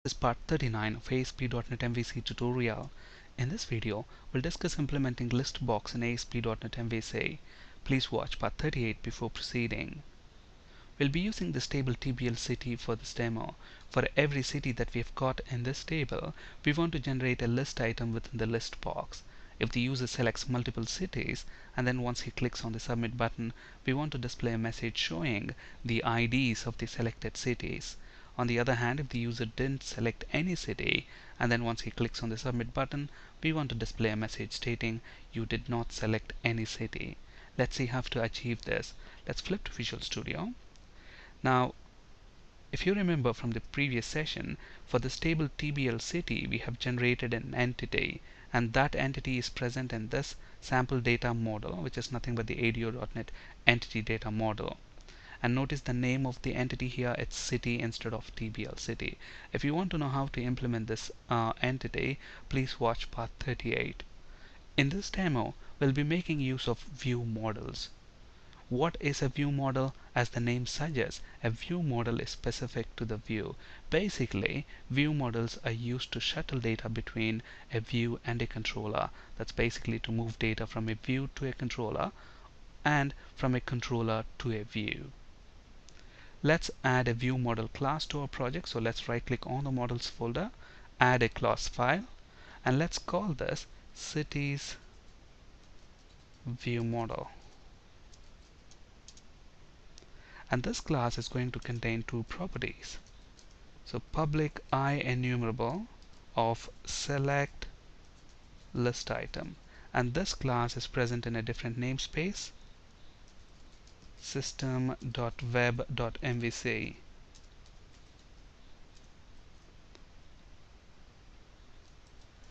This is part 39 of ASP.NET MVC tutorial. In this video, we'll discuss implementing ListBox in ASP.NET MVC. Please watch part 38 before proceeding. We'll be using this table TBL city for this demo. For every city that we have got in this table, we want to generate a list item within the list box. If the user selects multiple cities and then once he clicks on the submit button, we want to display a message showing the IDs of the selected cities. On the other hand, if the user didn't select any city and then once he clicks on the submit button, we want to display a message stating you did not select any city. Let's see how to achieve this. Let's flip to Visual Studio. Now, if you remember from the previous session, for this table TBL city, we have generated an entity, and that entity is present in this sample data model, which is nothing but the ADO.NET entity data model. And notice the name of the entity here, it's city instead of TBL city. If you want to know how to implement this entity, please watch part 38. In this demo, we'll be making use of view models. What is a view model? As the name suggests, a view model is specific to the view. Basically, view models are used to shuttle data between a view and a controller. That's basically to move data from a view to a controller and from a controller to a view. Let's add a view model class to our project. So let's right click on the models folder, add a class file, and let's call this cities view model. And this class is going to contain two properties. So public IEnumerable of select list item, and this class is present in a different namespace, system.web.mvc.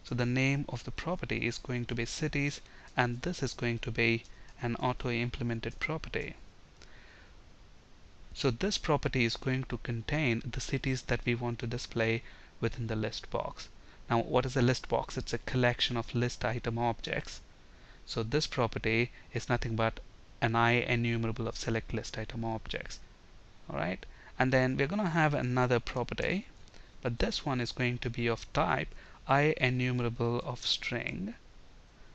So the name of the property is going to be cities, and this is going to be an auto-implemented property. So this property is going to contain the cities that we want to display within the list box. Now, what is a list box? It's a collection of list item objects. So this property is nothing but an IEnumerable of select list item objects. Alright, and then we're going to have another property, but this one is going to be of type IEnumerable of string,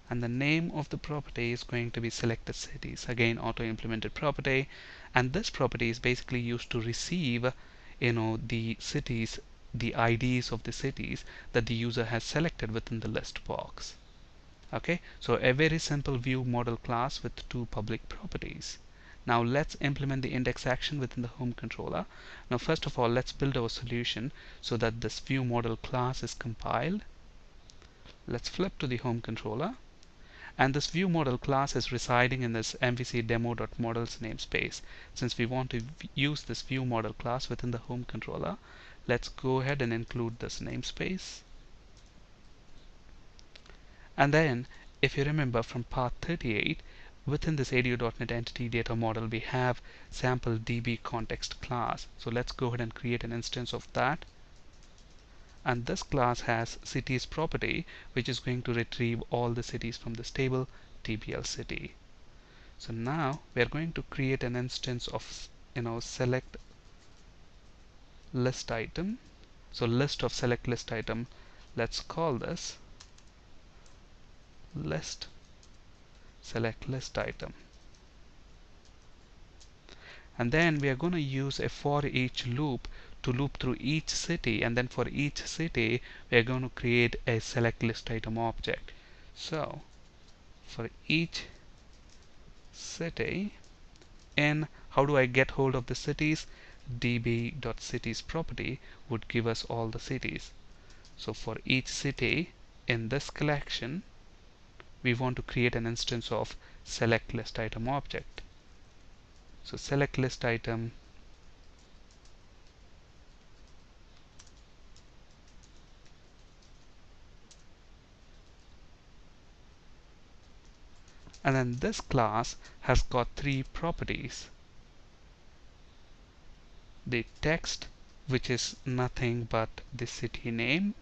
and the name of the property is going to be selected cities, again auto implemented property. And this property is basically used to receive the cities, the IDs of the cities that the user has selected within the list box. Okay, so a very simple view model class with two public properties. Now let's implement the index action within the home controller. Now first of all, let's build our solution so that this view model class is compiled. Let's flip to the home controller, and this view model class is residing in this MVC demo.models namespace. Since we want to use this view model class within the home controller, let's go ahead and include this namespace. And then, if you remember from part 38, within this ADO.NET entity data model, we have sample DB context class. So let's go ahead and create an instance of that. And this class has cities property, which is going to retrieve all the cities from this table TBL city. So now we are going to create an instance of select list item. So list of select list item, let's call this list select list item. And then we are going to use a for each loop to loop through each city, and then for each city we are going to create a select list item object. So for each city, in how do I get hold of the cities? db.cities property would give us all the cities. So for each city in this collection, we want to create an instance of select list item object. So select list item and then this class has got three properties. The text, which is nothing but the city name,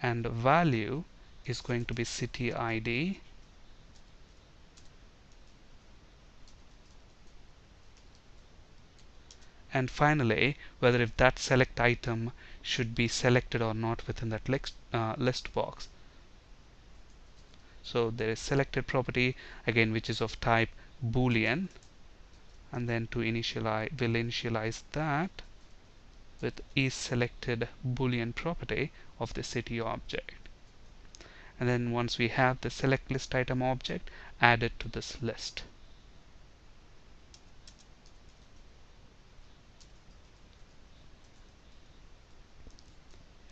and value is going to be city ID, and finally whether if that select item should be selected or not within that list box. So there is selected property again, which is of type boolean, and then to initialize, we'll initialize that with is selected boolean property of the city object. And then once we have the select list item object, add it to this list.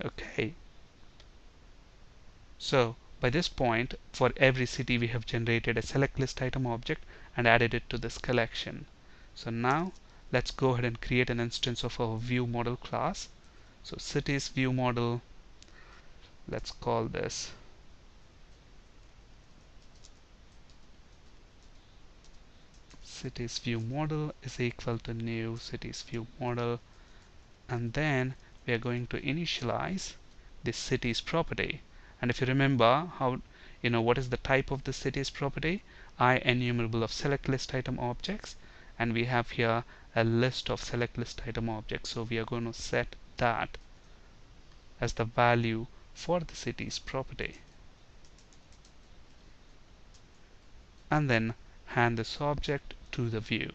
Okay, so by this point for every city we have generated a select list item object and added it to this collection. So now let's go ahead and create an instance of our view model class. So cities view model, let's call this cities view model is equal to new cities view model, and then we are going to initialize this cities property. And if you remember how, what is the type of the cities property? IEnumerable of select list item objects, and we have here a list of select list item objects, so we are going to set that as the value for the cities property, and then hand this object to the view.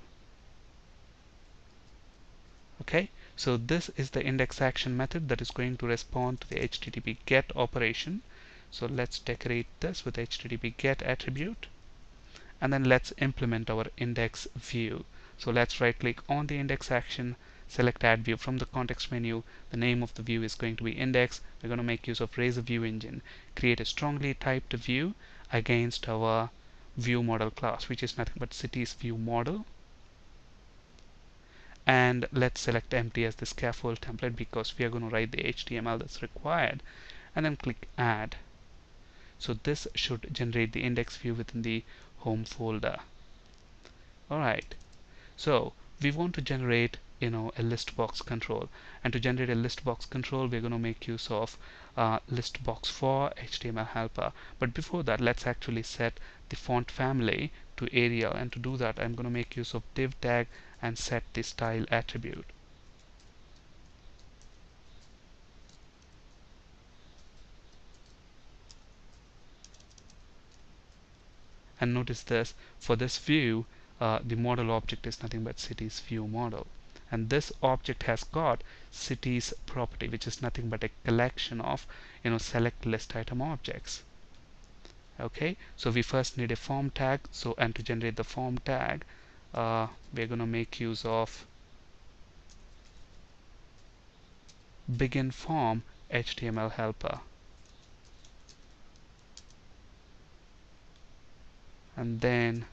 Okay, so this is the index action method that is going to respond to the HTTP GET operation. So let's decorate this with HTTP GET attribute, and then let's implement our index view. So let's right click on the index action, select add view from the context menu. The name of the view is going to be index. We're going to make use of Razor View Engine, create a strongly typed view against our view model class, which is nothing but cities view model. And let's select empty as the scaffold template because we are going to write the HTML that's required, and then click add. So this should generate the index view within the home folder. Alright, so we want to generate a ListBox control, and to generate a ListBox control we're going to make use of ListBox for HTML helper. But before that, let's actually set the font family to Arial, and to do that I'm going to make use of div tag and set the style attribute. And notice this, for this view the model object is nothing but cities view model, and this object has got cities property, which is nothing but a collection of select list item objects. Okay, so we first need a form tag. So, and to generate the form tag we're going to make use of begin form HTML helper, and then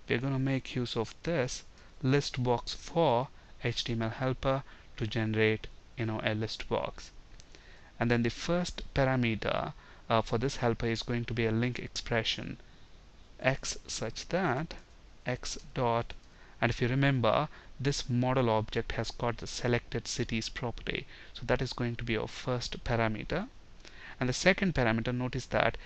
we're going to make use of this ListBox for HTML helper to generate a list box. And then the first parameter for this helper is going to be a link expression x such that x dot, and if you remember, this model object has got the selected cities property, so that is going to be our first parameter. And the second parameter, notice that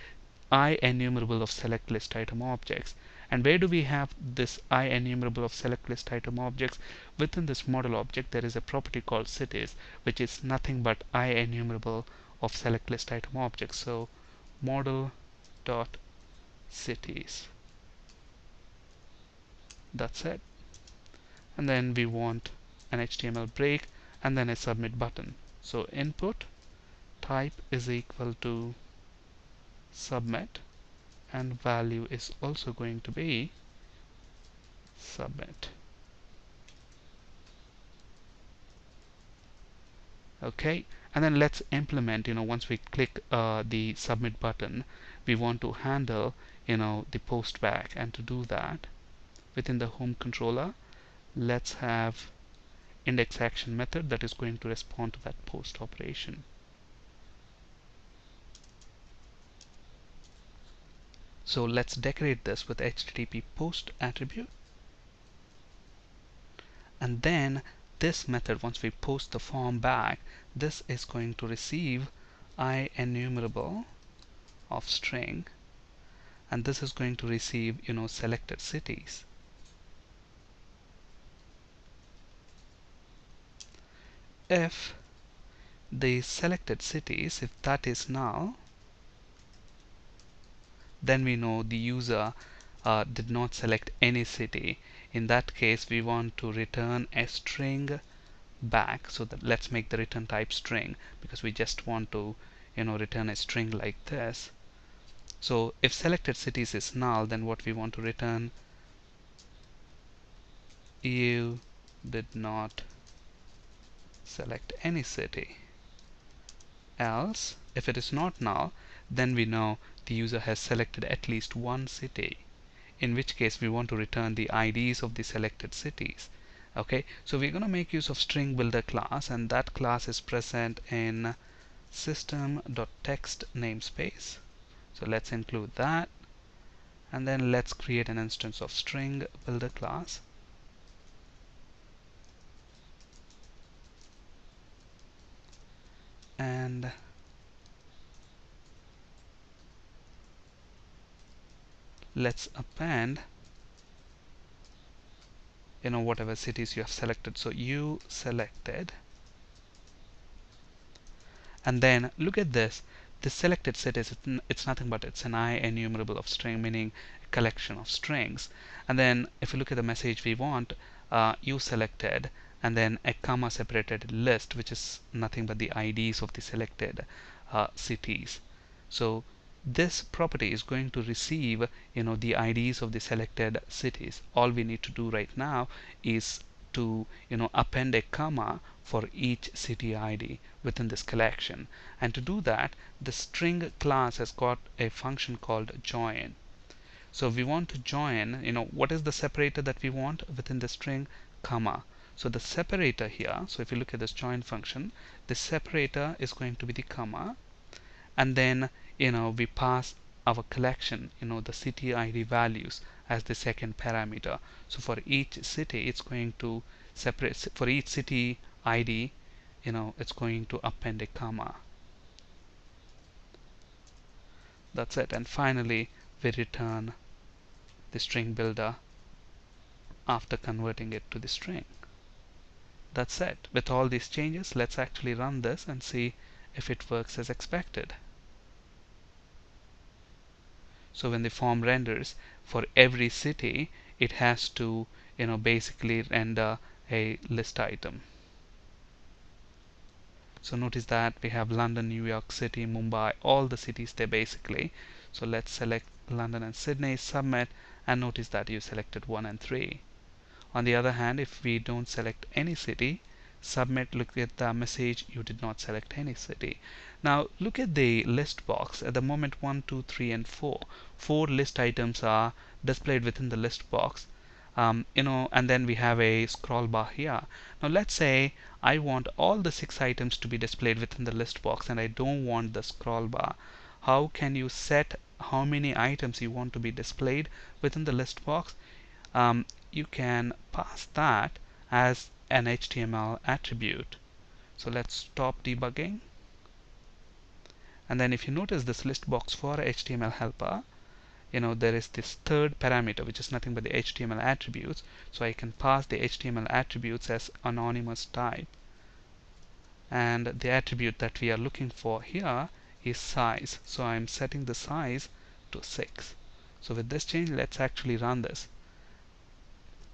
IEnumerable of select list item objects. And where do we have this IEnumerable of select list item objects? Within this model object there is a property called cities, which is nothing but IEnumerable of select list item objects. So model dot cities, that's it. And then we want an HTML break and then a submit button. So input type is equal to submit, and value is also going to be submit. Okay, and then let's implement, once we click the submit button, we want to handle the post back. And to do that, within the home controller, let's have index action method that is going to respond to that post operation. So let's decorate this with HTTP post attribute, and then this method, once we post the form back, this is going to receive IEnumerable of string, and this is going to receive selected cities. if the selected cities, if that is null, then we know the user did not select any city. In that case, we want to return a string back. So that let's make the return type string, because we just want to return a string like this. So if selected cities is null, then what we want to return, you did not select any city. Else, if it is not null, then we know the user has selected at least one city, in which case we want to return the IDs of the selected cities. Okay, so we're going to make use of string builder class, and that class is present in system.text namespace. So let's include that, and then let's create an instance of string builder class. And let's append whatever cities you have selected. So you selected, and then look at this. The selected cities, it's nothing but it's an I enumerable of string, meaning a collection of strings. And then if you look at the message we want, you selected, and then a comma separated list, which is nothing but the IDs of the selected cities. So this property is going to receive the IDs of the selected cities. All we need to do right now is to append a comma for each city ID within this collection. And to do that, the string class has got a function called join. So we want to join, what is the separator that we want within the string? Comma. So the separator here, so if you look at this join function, the separator is going to be the comma, and then we pass our collection, the city ID values as the second parameter. So for each city, it's going to separate. For each city ID, it's going to append a comma. That's it. And finally, we return the string builder after converting it to the string. That's it. With all these changes, let's actually run this and see if it works as expected. So when the form renders, for every city, it has to basically render a list item. So notice that we have London, New York City, Mumbai, all the cities there basically. So let's select London and Sydney, submit, and notice that you selected 1 and 3. On the other hand, if we don't select any city, submit, look at the message, you did not select any city. Now look at the list box. At the moment 1, 2, 3, and 4 list items are displayed within the list box. And then we have a scroll bar here. Now let's say I want all the 6 items to be displayed within the list box, and I don't want the scroll bar. How can you set how many items you want to be displayed within the list box? You can pass that as an HTML attribute. So let's stop debugging, and then if you notice this list box for HTML helper, there is this third parameter, which is nothing but the HTML attributes. So I can pass the HTML attributes as anonymous type, and the attribute that we are looking for here is size. So I'm setting the size to 6. So with this change, let's actually run this.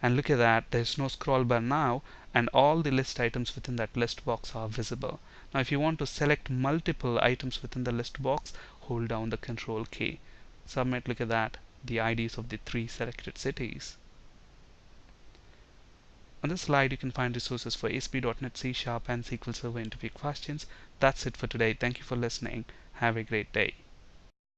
And look at that, there's no scroll bar now, and all the list items within that list box are visible. Now if you want to select multiple items within the list box, hold down the control key. Submit, look at that, the IDs of the 3 selected cities. On this slide, you can find resources for ASP.NET, C#, and SQL Server interview questions. That's it for today. Thank you for listening. Have a great day.